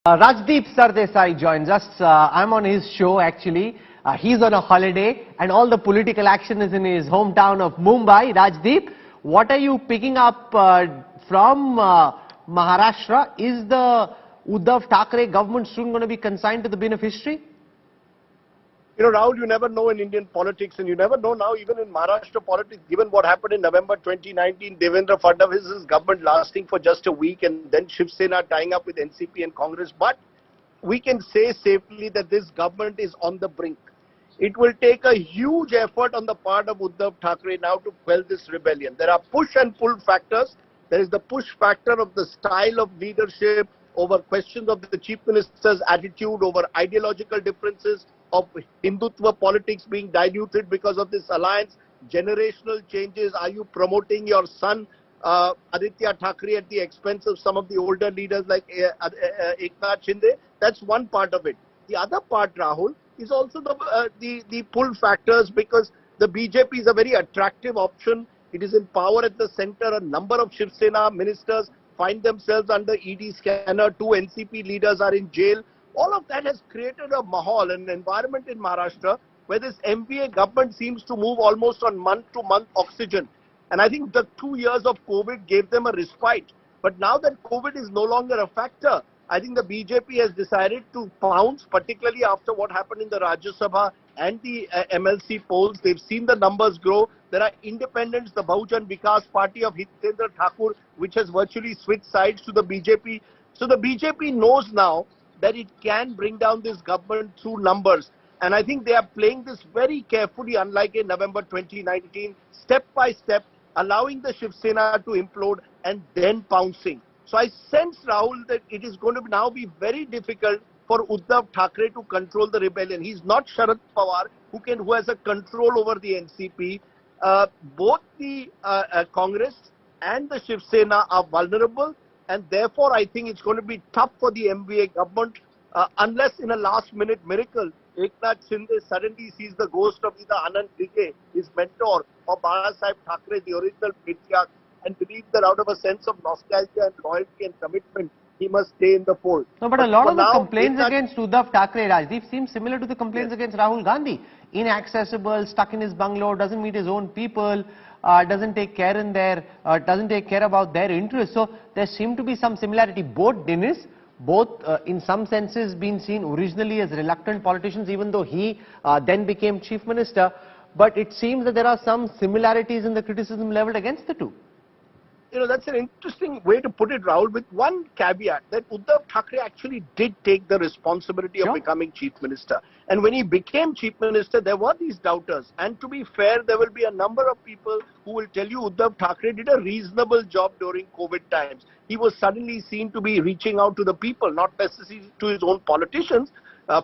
Rajdeep Sardesai joins us. I'm on his show actually. He's on a holiday and all the political action is in his hometown of Mumbai. Rajdeep, what are you picking up from Maharashtra? Is the Uddhav Thackeray government soon going to be consigned to the bin of history? You know, Rahul, you never know in Indian politics, and you never know now even in Maharashtra politics, given what happened in November 2019, Devendra Fadnavis's government lasting for just a week and then Shiv Sena tying up with NCP and Congress. But we can say safely that this government is on the brink. It will take a huge effort on the part of Uddhav Thackeray now to quell this rebellion. There are push and pull factors. There is the push factor of the style of leadership, over questions of the chief minister's attitude, over ideological differences, of Hindutva politics being diluted because of this alliance, generational changes. Are you promoting your son Aditya Thackeray at the expense of some of the older leaders like Eknath Shinde? That's one part of it. The other part, Rahul, is also the pull factors, because the BJP is a very attractive option. It is in power at the center. A number of Shiv Sena ministers find themselves under ED scanner. 2 NCP leaders are in jail. All of that has created a mahal, an environment in Maharashtra where this MVA government seems to move almost on month-to-month oxygen. And I think the 2 years of COVID gave them a respite. But now that COVID is no longer a factor, I think the BJP has decided to pounce, particularly after what happened in the Rajya Sabha and the MLC polls. They've seen the numbers grow. There are independents, the Bahujan Vikas Party of Hitendra Thakur, which has virtually switched sides to the BJP. So the BJP knows now that it can bring down this government through numbers. And I think they are playing this very carefully, unlike in November 2019, step by step, allowing the Shiv Sena to implode and then pouncing. So I sense, Rahul, that it is going to now be very difficult for Uddhav Thackeray to control the rebellion. He's not Sharad Pawar, who has a control over the NCP. Both the Congress and the Shiv Sena are vulnerable. And therefore, I think it's going to be tough for the MVA government, unless in a last-minute miracle, Eknath Shinde suddenly sees the ghost of either Anand Dige, his mentor, or Barasaheb Thackeray, the original patriarch, and believes that out of a sense of nostalgia and loyalty and commitment, he must stay in the fold. No, but a lot of the complaints against Uddhav Thackeray, Rajdeep, seem similar to the complaints against Rahul Gandhi. Inaccessible, stuck in his bungalow, doesn't meet his own people, doesn't take care doesn't take care about their interests. So there seem to be some similarity. Both Dinesh, in some senses been seen originally as reluctant politicians, even though he then became chief minister. But it seems that there are some similarities in the criticism leveled against the two. You know, that's an interesting way to put it, Rahul, with one caveat, that Uddhav Thackeray actually did take the responsibility of becoming chief minister. And when he became chief minister, there were these doubters. And to be fair, there will be a number of people who will tell you Uddhav Thackeray did a reasonable job during COVID times. He was suddenly seen to be reaching out to the people, not necessarily to his own politicians,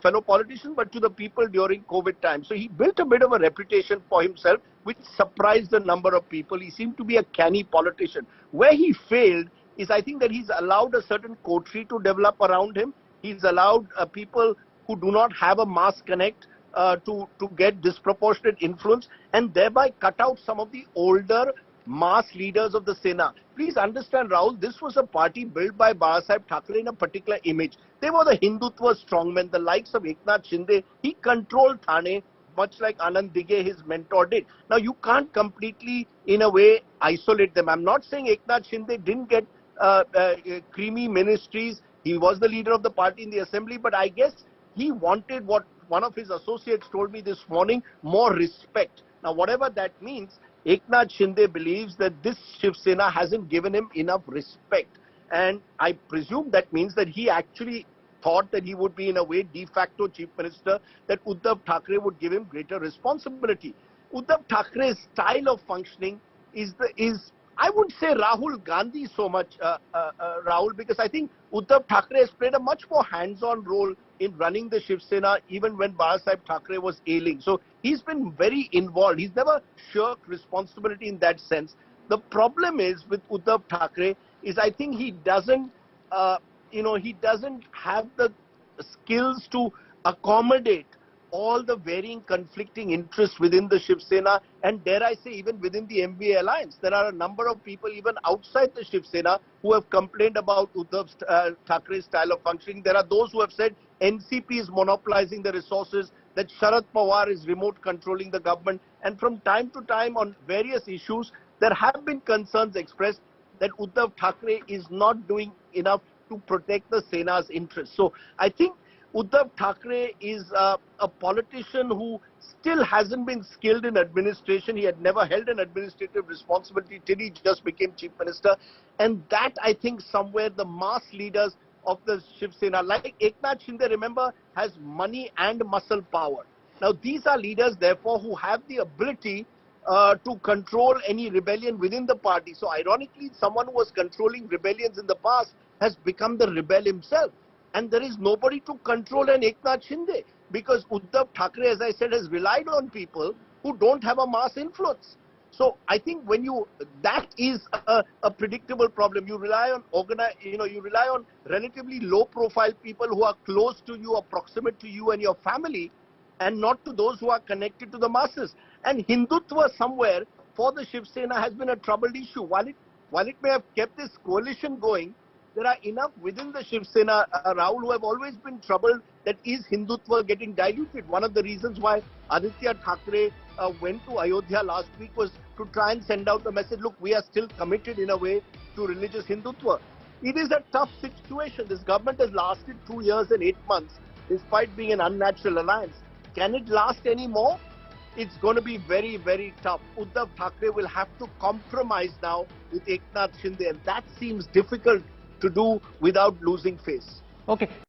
fellow politicians, but to the people during COVID times. So he built a bit of a reputation for himself, which surprised a number of people. He seemed to be a canny politician. Where he failed is, I think, that he's allowed a certain coterie to develop around him. He's allowed people who do not have a mass connect to get disproportionate influence, and thereby cut out some of the older mass leaders of the Sena. Please understand, Rahul, this was a party built by Barasaheb Thackeray in a particular image. They were the Hindutva strongmen, the likes of Eknath Shinde. He controlled Thane, much like Anand Dige, his mentor, did. Now, you can't completely, in a way, isolate them. I'm not saying Eknath Shinde didn't get creamy ministries. He was the leader of the party in the assembly, but I guess he wanted, what one of his associates told me this morning, more respect. Now, whatever that means, Eknath Shinde believes that this Shiv Sena hasn't given him enough respect. And I presume that means that he actually thought that he would be, in a way, de facto chief minister, that Uddhav Thackeray would give him greater responsibility. Uddhav Thackeray's style of functioning is I wouldn't say Rahul Gandhi so much, Rahul, because I think Uddhav Thackeray has played a much more hands-on role in running the Shiv Sena, even when Barasaheb Thackeray was ailing. So he's been very involved. He's never shirked responsibility in that sense. The problem is with Uddhav Thackeray is, I think he doesn't, he doesn't have the skills to accommodate all the varying conflicting interests within the Shiv Sena, and dare I say even within the MVA alliance. There are a number of people even outside the Shiv Sena who have complained about Uddhav Thackeray's style of functioning. There are those who have said NCP is monopolizing the resources, that Sharad Pawar is remote controlling the government, and from time to time on various issues, there have been concerns expressed that Uddhav Thackeray is not doing enough to protect the Sena's interests. So I think Uddhav Thackeray is a politician who still hasn't been skilled in administration. He had never held an administrative responsibility till he just became chief minister. And that, I think, somewhere the mass leaders of the Shiv Sena, like Eknath Shinde, remember, has money and muscle power. Now, these are leaders, therefore, who have the ability to control any rebellion within the party. So, ironically, someone who was controlling rebellions in the past has become the rebel himself. And there is nobody to control an Eknath Shinde, because Uddhav Thackeray, as I said, has relied on people who don't have a mass influence. So I think that is a predictable problem. You rely on you rely on relatively low profile people who are close to you or proximate to you and your family, and not to those who are connected to the masses. And Hindutva somewhere for the Shiv Sena has been a troubled issue. While it may have kept this coalition going, there are enough within the Shiv Sena, Rahul, who have always been troubled that is Hindutva getting diluted. One of the reasons why Aditya Thackeray went to Ayodhya last week was to try and send out the message, look, we are still committed in a way to religious Hindutva. It is a tough situation. This government has lasted 2 years and 8 months despite being an unnatural alliance. Can it last any more? It's going to be very, very tough. Uddhav Thackeray will have to compromise now with Eknath Shinde, and that seems difficult to do without losing face. Okay.